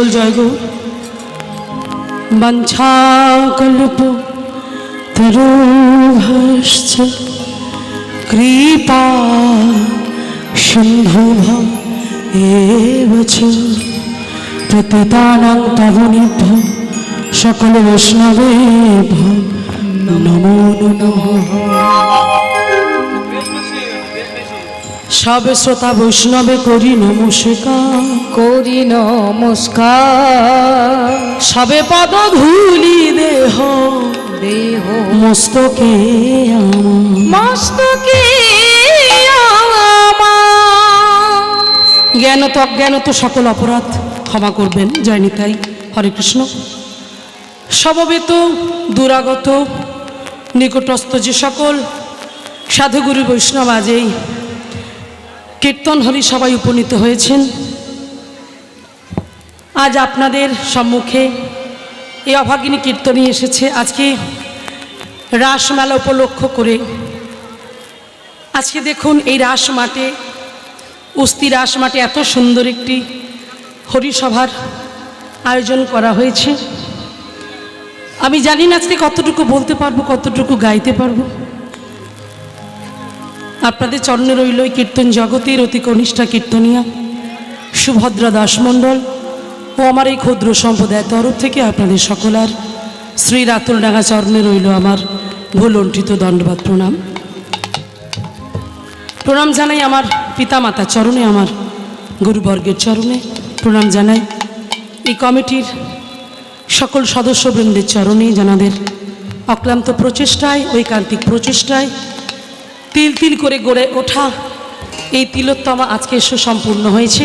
বল জয় গো বাঞ্ছাকল্প তরুভশ্চ কৃপা সিন্ধুভ এব চ পতিতানাং পাবনেভ্যো সকল বৈষ্ণবেভ্যো নমো নমঃ। সব শ্রোতা বৈষ্ণবে করি নমস্কার, সবে পদ ধূলি দেহ দেহ মস্তকে মস্তকে জ্ঞানত অজ্ঞানত সকল অপরাধ ক্ষমা করবেন। জয় নিতাই, হরে কৃষ্ণ। সমবেত দুরাগত নিকটস্থ যে সকল সাধুগুরু বৈষ্ণব আজ এই কীর্তন হরি সবাই উপনীত হয়েছেন, আজ আপনাদের সম্মুখে এই অভাগিনী কীর্তনী এসেছে। আজকে রাসমেলা উপলক্ষ করে আজকে দেখুন এই রাস মাঠে, উস্তি রাস মাঠে এত সুন্দর একটি হরিসভার আয়োজন করা হয়েছে। আমি জানি না আজকে কতটুকু বলতে পারবো, কতটুকু গাইতে পারবো। আপনাদের চরণে রইল এই কীর্তন জগতের অতি কনিষ্ঠা কীর্তনিয়া সুভদ্রা দাসমণ্ডল ও আমার এই ক্ষুদ্র সম্প্রদায়ের তরফ থেকে আপনাদের সকলার শ্রী রাতুলডাঙ্গা চরণে রইল আমার ভুলণ্ঠিত দণ্ডবাদ প্রণাম। প্রণাম জানাই আমার পিতামাতার চরণে, আমার গুরুবর্গের চরণে প্রণাম জানাই এই কমিটির সকল সদস্যবৃন্দের চরণে, যাদের অক্লান্ত প্রচেষ্টায়, ঐকান্তিক প্রচেষ্টায় তিল তিল করে গড়ে ওঠা এই তিলোত্তমা আজকে সুসম্পূর্ণ হয়েছে।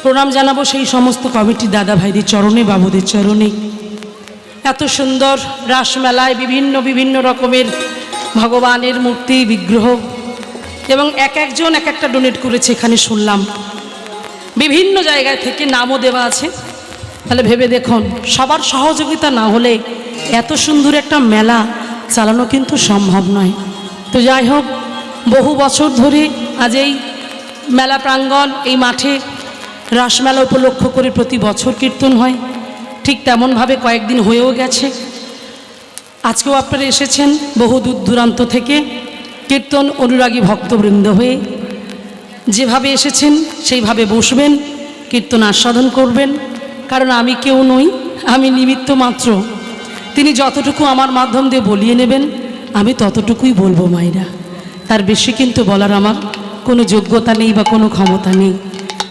প্রণাম জানাবো সেই সমস্ত কমিটির দাদা ভাইদের চরণে, বাবুদের চরণে। এত সুন্দর রাসমেলায় বিভিন্ন বিভিন্ন রকমের ভগবানের মূর্তি, বিগ্রহ এবং এক একজন এক একটা ডোনেট করেছে, এখানে শুনলাম বিভিন্ন জায়গায় থেকে নামও দেওয়া আছে। তাহলে ভেবে দেখুন, সবার সহযোগিতা না হলে এত সুন্দর একটা মেলা চালানো কিন্তু সম্ভব নয়। তো যাই হোক, বহু বছর ধরে আজ এই মেলা প্রাঙ্গণ, এই মাঠে রাসমেলা উপলক্ষ করে প্রতি বছর কীর্তন হয়। ঠিক তেমনভাবে কয়েকদিন হয়েও গেছে। আজকেও আপনারা এসেছেন বহু দূর দূরান্ত থেকে কীর্তন অনুরাগী ভক্তবৃন্দ হয়ে। যেভাবে এসেছেন সেইভাবে বসবেন, কীর্তন আস্বাদন করবেন। কারণ আমি কেউ নই, আমি নিমিত্ত মাত্র। তিনি যতটুকু আমার মাধ্যম দিয়ে বলিয়ে নেবেন আমি ততটুকুই বলবো মায়েরা, তার বেশি কিন্তু বলার আমার কোনো যোগ্যতা নেই বা কোনো ক্ষমতা নেই।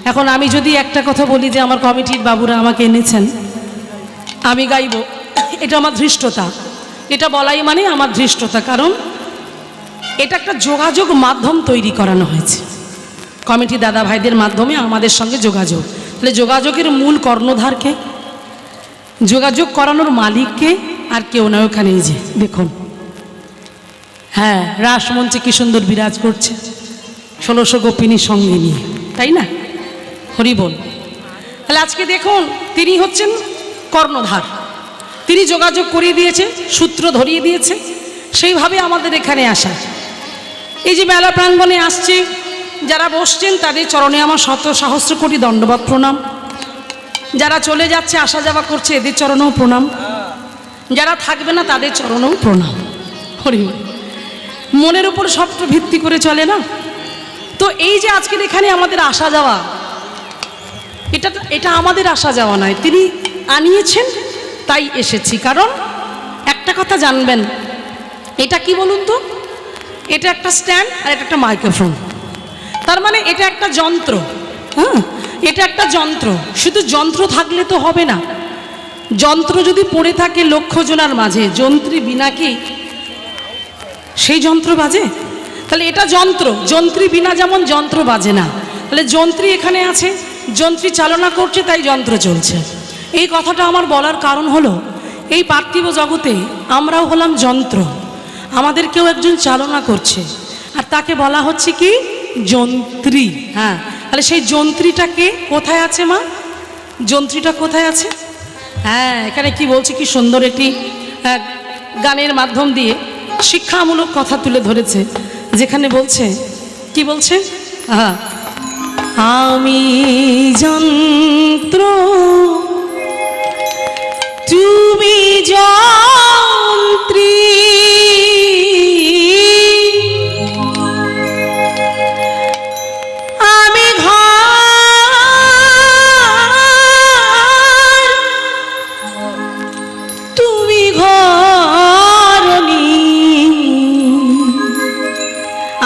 এখন আমি যদি একটা কথা বলি যে আমার কমিটির বাবুরা আমাকে এনেছেন, আমি গাইব, এটা আমার ধৃষ্টতা। এটা বলাই মানে আমার ধৃষ্টতা, কারণ এটা একটা যোগাযোগ মাধ্যম তৈরি করানো হয়েছে কমিটি দাদা ভাইদের মাধ্যমে আমাদের সঙ্গে যোগাযোগ। তাহলে যোগাযোগের মূল কর্ণধারকে, যোগাযোগ করানোর মালিককে আর কেউ না। ওখানে এই যে দেখুন, হ্যাঁ, রাসমঞ্চে কি সুন্দর বিরাজ করছে 1600 গোপিনীর সঙ্গে নিয়ে, তাই না? হরি বল। তাহলে আজকে দেখুন, তিনি হচ্ছেন কর্ণধার, তিনি যোগাযোগ করিয়ে দিয়েছে, সূত্র ধরিয়ে দিয়েছে। সেইভাবে আমাদের এখানে আসা, এই যে মেলা প্রাঙ্গণে আসছে, যারা বসছেন তাদের চরণে আমার শত সহস্র কোটি দণ্ডবাদ প্রণাম। যারা চলে যাচ্ছে, আসা যাওয়া করছে, এদের চরণেও প্রণাম। যারা থাকবে না তাদের চরণেও প্রণাম। হরি বল। মনের উপর সবটা ভিত্তি করে চলে না। তো এই যে আজকের এখানে আমাদের আসা যাওয়া, এটা আমাদের আসা যাওয়া নয়, তিনি আনিয়েছেন তাই এসেছি। কারণ একটা কথা জানবেন, এটা কি বলুন তো, এটা একটা স্ট্যান্ড আর এটা একটা মাইক্রোফোন। তার মানে এটা একটা যন্ত্র। হ্যাঁ, এটা একটা যন্ত্র। শুধু যন্ত্র থাকলে তো হবে না। যন্ত্র যদি পড়ে থাকে লক্ষ জনার মাঝে, যন্ত্রী বিনা কি সেই যন্ত্র বাজে? তাহলে এটা যন্ত্র, যন্ত্রী বিনা যেমন যন্ত্র বাজে না। তাহলে যন্ত্রী এখানে আছে, যন্ত্রী চালনা করছে, তাই যন্ত্র চলছে। এই কথাটা আমার বলার কারণ হলো, এই পার্থিব জগতে আমরাও হলাম যন্ত্র, আমাদেরকেও একজন চালনা করছে, আর তাকে বলা হচ্ছে কি যন্ত্রী। হ্যাঁ, তাহলে সেই যন্ত্রীটাকে কোথায় আছে মা? যন্ত্রীটা কোথায় আছে? হ্যাঁ, এখানে কি বলছে, কি সুন্দর একটি গানের মাধ্যম দিয়ে শিক্ষামূলক কথা তুলে ধরেছে, যেখানে বলছে, কি বলছে, আমি যন্ত্র যন্ত্রী আমি ঘর তুমি ঘরনি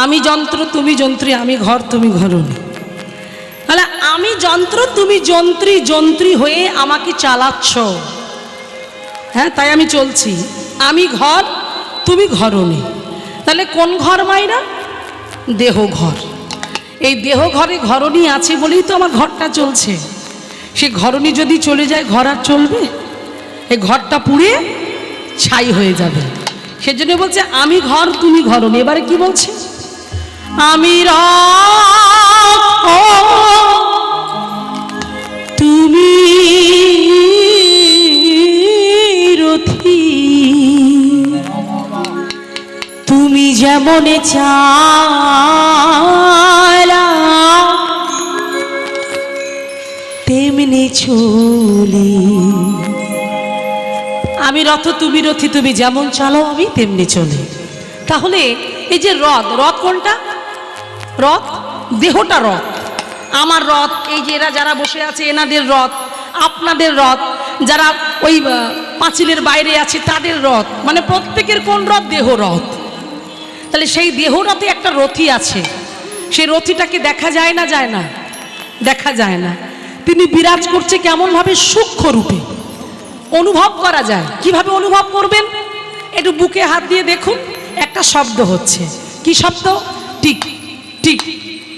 আমি যন্ত্র তুমি যন্ত্রী আমি ঘর তুমি ঘরনি তাহলে আমি যন্ত্র তুমি যন্ত্রী যন্ত্রী হয়ে আমাকে চালাচ্ছ হ্যাঁ তাই আমি চলছি আমি ঘর তুমি ঘরনি তাহলে কোন ঘর মাইরা দেহ ঘর এই দেহ ঘরে ঘরনি আছে বলেই তো আমার ঘরটা চলছে সে ঘরনি যদি চলে যায় ঘর আর চলবে এই ঘরটা পুড়ে ছাই হয়ে যাবে সেজন্য বলছে আমি ঘর তুমি ঘরনি এবারে কি বলছে আমি তুমি রথি তুমি যেমন চালা তেমনি চলে আমি রথ তুমি রথি তুমি যেমন চালাও আমি তেমনি চলে তাহলে এই যে রথ রথ কোনটা রথ দেহটা রথ আমার রথ এই যে এরা যারা বসে আছে এনাদের রথ আপনাদের রথ যারা ওই পাঁচিলের বাইরে আছে তাদের রথ মানে প্রত্যেকের কোন রথ দেহ রথ তাহলে সেই দেহ রথে একটা রথী আছে সেই রথীটাকে দেখা যায় না যায় না দেখা যায় না তিনি বিরাজ করছে কেমন ভাবে সূক্ষ্ম রূপে অনুভব করা যায় কিভাবে অনুভব করবেন একটু বুকে হাত দিয়ে দেখুন একটা শব্দ হচ্ছে কি শব্দ টিক টিক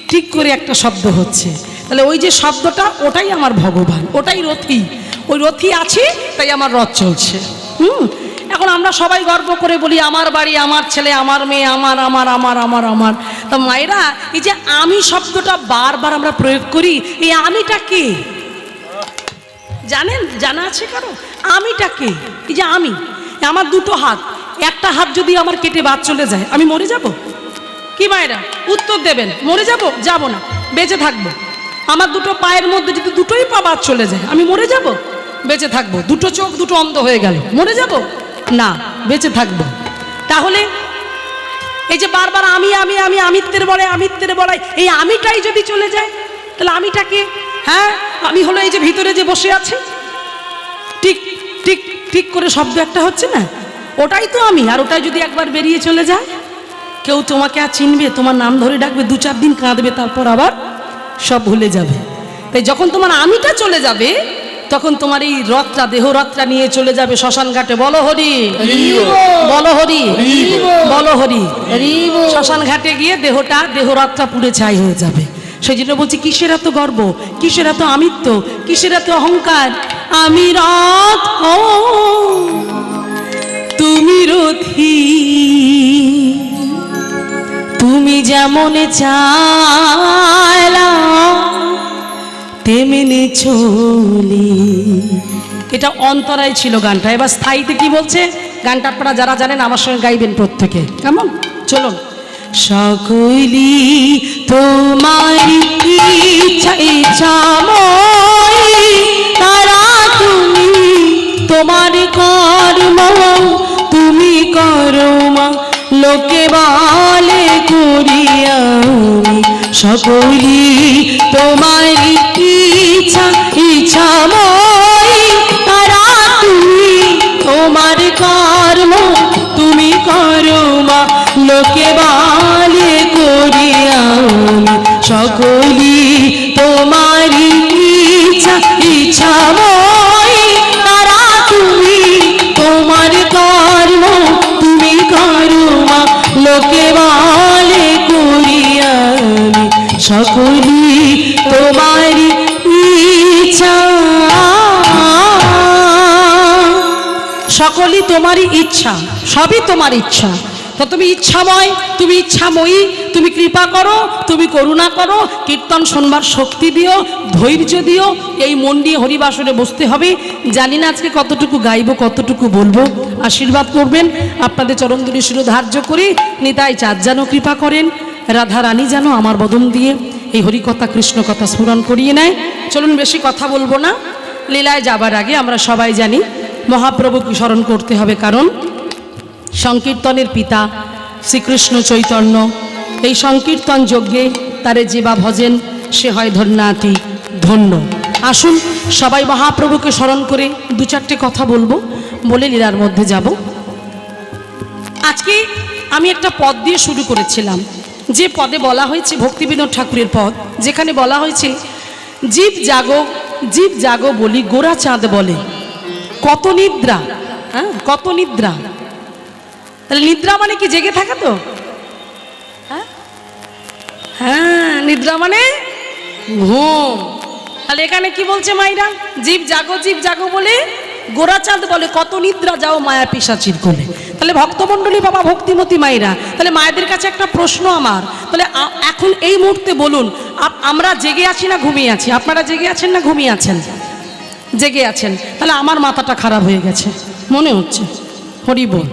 ঠিক করে একটা শব্দ হচ্ছে তাহলে ওই যে শব্দটা ওটাই আমার ভগবান ওটাই রথী ওই রথী আছে তাই আমার রথ চলছে এখন আমরা সবাই গর্ব করে বলি আমার বাড়ি আমার ছেলে আমার মেয়ে আমার আমার আমার আমার আমার তা মায়েরা এই যে আমি শব্দটা বারবার আমরা প্রয়োগ করি এই আমিটা কে জানেন জানা আছে কারো আমিটা কে এই যে আমি আমার দুটো হাত একটা হাত যদি আমার কেটে বাদ চলে যায় আমি মরে যাব কি মায়েরা উত্তর দেবেন মরে যাব যাব না বেঁচে থাকবো আমার দুটো পায়ের মধ্যে যদি দুটোই পা বাদ চলে যায় আমি মরে যাব বেঁচে থাকবো দুটো চোখ দুটো অন্ধ হয়ে গেল মরে যাব না বেঁচে থাকবো তাহলে এই যে বারবার আমি আমি আমি আমিত্বের বড়াই এই আমিটাই যদি চলে যায় তাহলে আমিটাকে হ্যাঁ আমি হলো এই যে ভিতরে যে বসে আছে ঠিক ঠিক ঠিক করে শব্দ একটা হচ্ছে না ওটাই তো আমি আর ওটাই যদি একবার বেরিয়ে চলে যায় কেউ তোমাকে আর চিনবে তোমার নাম ধরে ডাকবে 2-4 দিন কাঁদবে তারপর আবার সব ভুলে যাবে তাই যখন তোমার আমিটা চলে যাবে তখন তোমার এই রথটা দেহ রথটা নিয়ে চলে যাবে শ্মশান ঘাটে বলো হরি বলো হরি বলো হরি শ্মশান ঘাটে গিয়ে দেহ রথটা পুড়ে ছাই হয়ে যাবে সেই জন্য বলছি কিসের এত গর্ব কিসের এত আমিত্ব কিসের এত অহংকার আমি রথ তুমি রথী তুমি যেমন চালা তেমনি চলি এটা অন্তরায় ছিল গানটা এবার স্থায়ীতে কি বলছে গানটা আপনারা যারা জানেন আমার সঙ্গে গাইবেন প্রত্যেকে কেমন চলুন সকলি তোমার ইচ্ছাময় তারা তুমি তোমার কর্ম তুমি করো মা লোকে বলে করিয়া সকলি তোমার ইচ্ছাময় তারা তুমি তোমার কর্ম তুমি করো মা লোকে বলে করিয়া সকলি তোমার ইচ্ছাময় তারা তুমি তোমার কর্ম তুমি করো মা লোকে বলে করিয়া সকলি তোমার ইচ্ছা সকলই তোমারই ইচ্ছা সবই তোমার ইচ্ছা তো তুমি ইচ্ছাময় তুমি ইচ্ছাময়ী তুমি কৃপা করো তুমি করুণা করো কীর্তন শোনবার শক্তি দিও ধৈর্য দিও এই মন নিয়ে হরিবাসরে বসতে হবে জানি না আজকে কতটুকু গাইবো কতটুকু বলবো আশীর্বাদ করবেন আপনাদের চরণদুলি শিরো ধার্য করে নিতাই চাঁদ যেন কৃপা করেন রাধা রানী যেন আমার বদন দিয়ে এই হরিকথা কৃষ্ণ কথা স্মরণ করিয়ে নেয় চলুন বেশি কথা বলবো না লীলায় যাবার আগে আমরা সবাই জানি মহাপ্রভুকে স্মরণ করতে হবে, কারণ সংকীর্তনের পিতা শ্রীকৃষ্ণ চৈতন্য এই সংকীর্তন যজ্ঞে তারে যে বা ভজেন সে হয় ধন্যাতি ধন্য। আসুন সবাই মহাপ্রভুকে স্মরণ করে দু চারটে কথা বলবো, বলে লীলার মধ্যে যাব। আজকে আমি একটা পদ দিয়ে শুরু করেছিলাম, যে পদে বলা হয়েছে ভক্তিবিনোদ ঠাকুরের পদ, যেখানে বলা হয়েছে জীব জাগো জীব জাগো বলি গোরা চাঁদ বলে কত নিদ্রা। হ্যাঁ, কত নিদ্রা। তাহলে নিদ্রা মানে কি জেগে থাকা তো? হ্যাঁ, নিদ্রা মানে ঘুম। তাহলে এখানে কি বলছে মাইরা? জীব জাগো বলে গোরা চাঁদ বলে কত নিদ্রা যাও মায়া পিশাচির কোলে। তাহলে ভক্তমণ্ডলী বাবা, ভক্তিমতী মায়েরা, তাহলে মায়েদের কাছে একটা প্রশ্ন আমার, তাহলে এখন এই মুহূর্তে বলুন, আমরা জেগে আছি না ঘুমিয়ে আছি? আপনারা জেগে আছেন না ঘুমিয়ে আছেন? জেগে আছেন। তাহলে আমার মাথাটা খারাপ হয়ে গেছে মনে হচ্ছে। হরি বল।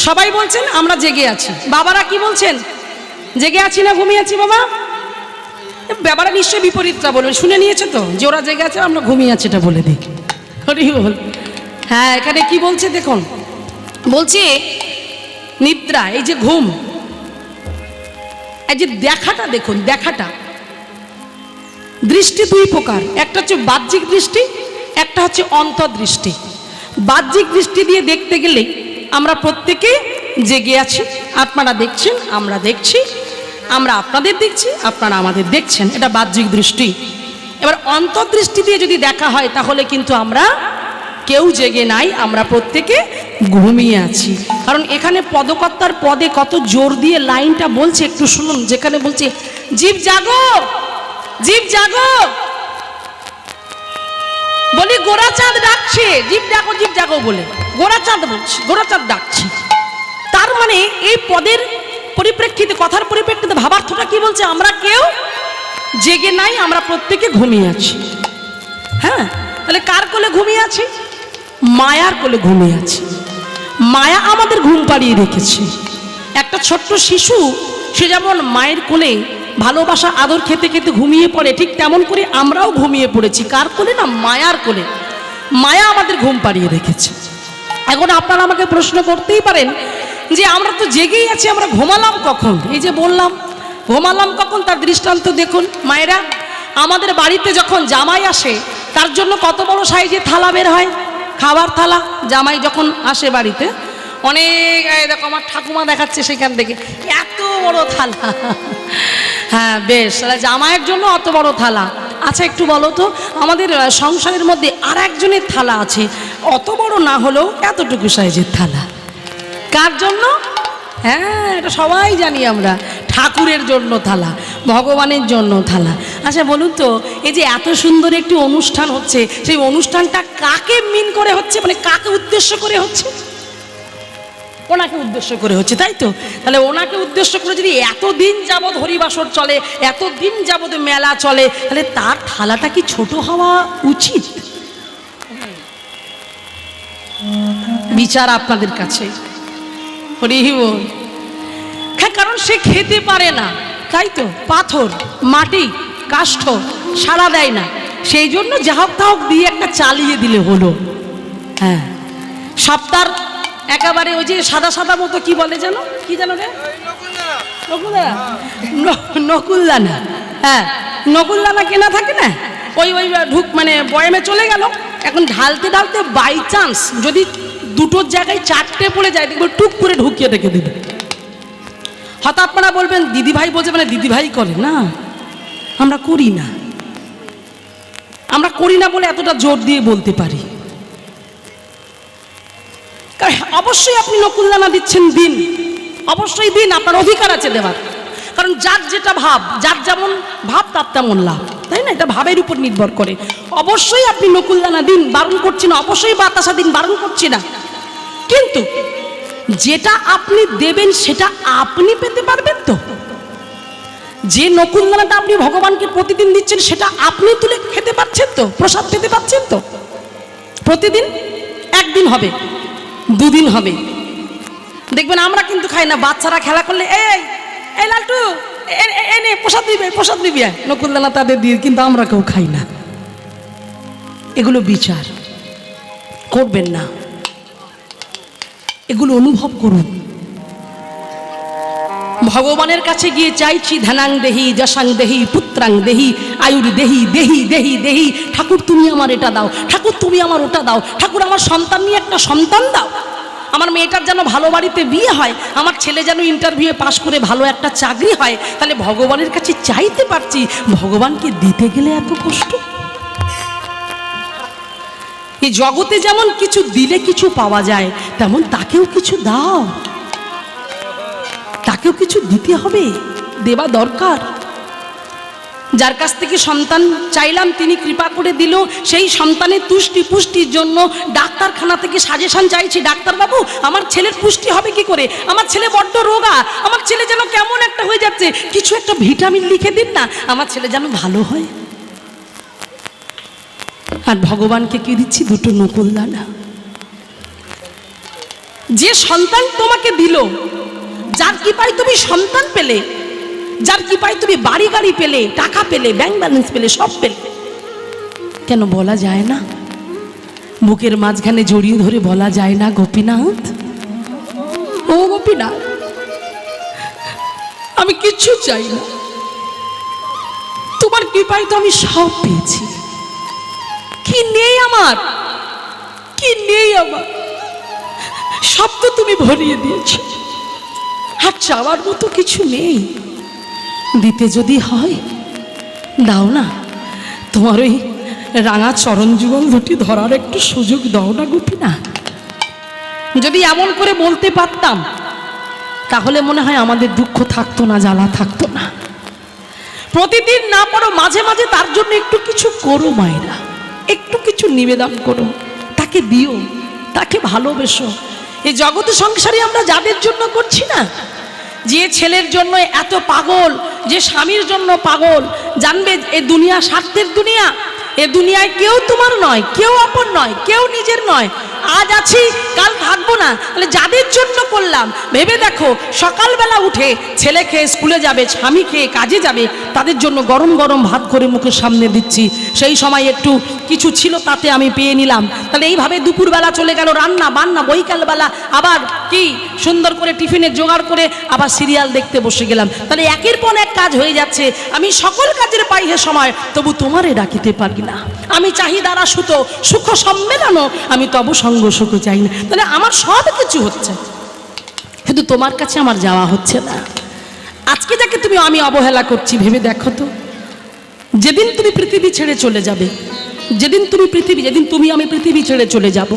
সবাই বলছেন আমরা জেগে আছি। বাবারা কি বলছেন? জেগে আছি না ঘুমিয়ে আছি? বাবা বাবারা নিশ্চয়ই বিপরীতটা বলবেন। শুনে নিয়েছে তো যে ওরা জেগে আছে, আমরা ঘুমিয়ে আছি, এটা বলে দিই। হরি বল। হ্যাঁ, এখানে কি বলছে দেখুন, বলছে নিদ্রা, এই যে ঘুম, এই যে দেখাটা দেখুন, দেখাটা দৃষ্টি দুই প্রকার, একটা হচ্ছে বাহ্যিক দৃষ্টি, একটা হচ্ছে অন্তর্দৃষ্টি। বাহ্যিক দৃষ্টি দিয়ে দেখতে গেলে আমরা প্রত্যেকে জেগে আছি। আপনারা দেখছেন, আমরা দেখছি, আমরা আপনাদের দেখছি, আপনারা আমাদের দেখছেন, এটা বাহ্যিক দৃষ্টি। এবার অন্তর্দৃষ্টি দিয়ে যদি দেখা হয় তাহলে কিন্তু আমরা কেউ জেগে নাই, আমরা প্রত্যেকে ঘুমিয়ে আছি। কারণ এখানে পদকর্তার পদে কত জোর দিয়ে লাইনটা বলছে একটু শুনুন, যেখানে বলছে জীব জাগো জীব জাগো বলি গোরা চাঁদ ডাকছে, জীব জাগো বলে গোরা চাঁদ বলছে, গোরা চাঁদ ডাকছে। তার মানে এই পদের পরিপ্রেক্ষিতে, কথার পরিপ্রেক্ষিতে ভাবার্থটা কি বলছে? আমরা কেউ জেগে নাই, আমরা প্রত্যেকে ঘুমিয়ে আছি। হ্যাঁ, তাহলে কার কোলে ঘুমিয়ে আছি? মায়ার কোলে ঘুমিয়ে আছি। মায়া আমাদের ঘুম পাড়িয়ে রেখেছে। একটা ছোট্ট শিশু সে যেমন মায়ের কোলে ভালোবাসা আদর খেতে খেতে ঘুমিয়ে পড়ে, ঠিক তেমন করে আমরাও ঘুমিয়ে পড়েছি। কার কোলে? না, মায়ার কোলে। মায়া আমাদের ঘুম পাড়িয়ে রেখেছে। এখন আপনারা আমাকে প্রশ্ন করতেই পারেন যে আমরা তো জেগেই আছি, আমরা ঘুমালাম কখন? এই যে বললাম ঘুমালাম কখন, তার দৃষ্টান্ত দেখুন। মায়েরা, আমাদের বাড়িতে যখন জামাই আসে তার জন্য কত বড় সাইজের থালা বের হয়, খাবার থালা। জামাই যখন আসে বাড়িতে অনেক, দেখো আমার ঠাকুমা দেখাচ্ছে সেখান থেকে, এত বড় থালা। হ্যাঁ বেশ, তাহলে জামাইয়ের জন্য অত বড় থালা। আচ্ছা একটু বলো তো, আমাদের সংসারের মধ্যে আর একজনের থালা আছে, অত বড় না হলেও এতটুকু সাইজের থালা। কার জন্য? হ্যাঁ, এটা সবাই জানি আমরা, ঠাকুরের জন্য থালা, ভগবানের জন্য থালা। আচ্ছা বলুন তো, এই যে এত সুন্দর একটি অনুষ্ঠান হচ্ছে, সেই অনুষ্ঠানটা কাকে মিন করে হচ্ছে, মানে কাকে উদ্দেশ্য করে হচ্ছে? ওনাকে উদ্দেশ্য করে হচ্ছে, তাই তো? তাহলে ওনাকে উদ্দেশ্য করে যদি এতদিন যাবৎ হরিবাসর চলে, এতদিন যাবৎ মেলা চলে, তাহলে তার থালাটা কি ছোট হওয়া উচিত? বিচার আপনাদের কাছে। হরি বল। হ্যাঁ, কারণ সে খেতে পারে না, তাই তো? পাথর, মাটি, কাষ্ঠ সাড়া দেয় না, সেই জন্য যা হোক তা হোক দিয়ে একটা চালিয়ে দিলে হলো। হ্যাঁ, সপ্তাহ একেবারে ওই যে সাদা সাদা মতো কি বলে যেন, কি জানো রে? নকুলদানা। হ্যাঁ, নকুলদানা কেনা থাকে না, ওই মানে বয়ামে চলে গেল। এখন ঢালতে ঢালতে বাই চান্স যদি দুটোর জায়গায় চারটে পড়ে যায়, দেখবো টুক করে ঢুকিয়ে রেখে দেবে। হয়তো আপনারা বলবেন দিদিভাই বলছে, মানে দিদিভাই করে না, আমরা করি না। আমরা করি না বলে এতটা জোর দিয়ে বলতে পারি। অবশ্যই আপনি নকুলদানা দিচ্ছেন, দিন, অবশ্যই দিন, আপনার অধিকার আছে দেওয়ার। কারণ যার যেটা ভাব, যার যেমন ভাব তার তেমন লাভ, তাই না? এটা ভাবের উপর নির্ভর করে। অবশ্যই আপনি নকুলদানা দিন, বারণ করছি না, অবশ্যই বাতাসা দিন, বারণ করছি না। কিন্তু যেটা আপনি দেবেন সেটা আপনি পেতে পারবেন তো? যে নকুলদানাটা আপনি ভগবানকে প্রতিদিন দিচ্ছেন সেটা আপনি তুলে খেতে পারছেন তো? প্রসাদ পেতে পারছেন তো? প্রতিদিন একদিন হবে, দুদিন হবে, দেখবেন আমরা কিন্তু খাই না। বাচ্চারা খেলা করলে এই লালটু এনে প্রসাদ দিবে, প্রসাদ দিবি, নকুলদানা তাদের দিয়ে, কিন্তু আমরা কেউ খাই না। এগুলো বিচার। করবেন না, এগুলো অনুভব করুন। ভগবানের কাছে গিয়ে চাইছি ধ্যানাং দেহি যশাং দেহি পুত্রাং দেহি আয়ুর দেহি দেহি দেহি দেহি। ঠাকুর তুমি আমার এটা দাও, ঠাকুর তুমি আমার ওটা দাও, ঠাকুর আমার সন্তান নিয়ে একটা সন্তান দাও, আমার মেয়েটার যেন ভালো বাড়িতে বিয়ে হয়, আমার ছেলে যেন ইন্টারভিউয়ে পাশ করে ভালো একটা চাকরি হয়। তাহলে ভগবানের কাছে চাইতে পারছি, ভগবানকে দিতে গেলে এত কষ্ট। এই জগতে যেমন কিছু দিলে কিছু পাওয়া যায়, তেমন তাকেও কিছু দাও, তাকেও কিছু দিতে হবে, দেওয়া দরকার। যার কাছ থেকে সন্তান চাইলাম তিনি কৃপা করে দিল, সেই সন্তানের তুষ্টি পুষ্টির জন্য ডাক্তারখানা থেকে সাজেশন চাইছি, ডাক্তারবাবু আমার ছেলের পুষ্টি হবে কি করে, আমার ছেলে বড্ড রোগা, আমার ছেলে যেন কেমন একটা হয়ে যাচ্ছে, কিছু একটা ভিটামিন লিখে দিন না, আমার ছেলে যেন ভালো হয়। আর ভগবানকে কি দিচ্ছি? দুটো নকুল দানা। যে সন্তান তোমাকে দিল, যার কৃপায় তুমি সন্তান পেলে, যার কৃপায় তুমি বাড়ি গাড়ি পেলে, টাকা পেলে, ব্যাংক ব্যালেন্স পেলে, সব পেলে, কেন বলা যায় না? বুকের মাঝখানে জড়িয়ে ধরে বলা যায় না, গোপীনাথ ও গোপীনাথ আমি কিচ্ছু চাই না, তোমার কৃপায় তো আমি সব পেয়েছি, কি নেই আমার, কি নেই আমার, সব তো তুমি ভরিয়ে দিয়েছো, আর চাওয়ার মতো কিছু নেই। দিতে যদি হয় দাও না, তোমার ওই রাঙা চরণ যুগল দুটি ধরার একটু সুযোগ দাও না গোপীনাথ। যদি এমন করে বলতে পারতাম তাহলে মনে হয় আমাদের দুঃখ থাকতো না, জ্বালা থাকতো না। প্রতিদিন না পারো, মাঝে মাঝে তার জন্য একটু কিছু করো মায়েরা, একটু কিছু নিবেদন করো, তাকে দিও, তাকে ভালোবেসো। এই জগৎ সংসারে আমরা যাদের জন্য করছি না, যে ছেলের জন্য এত পাগল, যে স্বামীর জন্য পাগল, জানবে এ দুনিয়া স্বার্থের দুনিয়া, এ দুনিয়ায় কেউ তোমার নয়, কেউ আপন নয়, কেউ নিজের নয়। আজ আছি কাল থাকবো না। তাহলে যাদের জন্য করলাম ভেবে দেখো, সকালবেলা উঠে ছেলে খেয়ে স্কুলে যাবে, স্বামী খেয়ে কাজে যাবে, তাদের জন্য গরম গরম ভাত করে মুখের সামনে দিচ্ছি, সেই সময় একটু কিছু ছিল তাতে আমি পেয়ে নিলাম। তাহলে এইভাবে দুপুরবেলা চলে গেল, রান্না বান্না, বৈকালবেলা আবার কি সুন্দর করে টিফিনের জোগাড় করে আবার সিরিয়াল দেখতে বসে গেলাম। তাহলে একের পর এক কাজ হয়ে যাচ্ছে, আমি সকল কাজের পাইহে সময়, তবু তোমারে ডাকিতে পারি না। আমি চাহি দ্বারা সুত সুখ সম্মেলন, আমি তবু সঙ্গ সুখ চাই না। তাহলে আমার সব কিছু হচ্ছে, কিন্তু তোমার কাছে আমার যাওয়া হচ্ছে না। আজকে যাকে তুমি আমি অবহেলা করছি, ভেবে দেখো তো, যেদিন তুমি পৃথিবী ছেড়ে চলে যাবে, যেদিন তুমি আমি পৃথিবী ছেড়ে চলে যাব,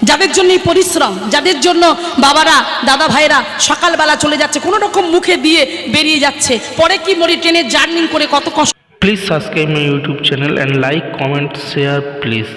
যাদের জন্য এই পরিশ্রম, যাদের জন্য বাবারা দাদা ভাইরা সকালবেলা চলে যাচ্ছে, কোনো রকম মুখে দিয়ে বেরিয়ে যাচ্ছে, পরে কি মরি ট্রেনের জার্নি করে কত কষ্ট। Please subscribe my YouTube channel and like, comment, share please.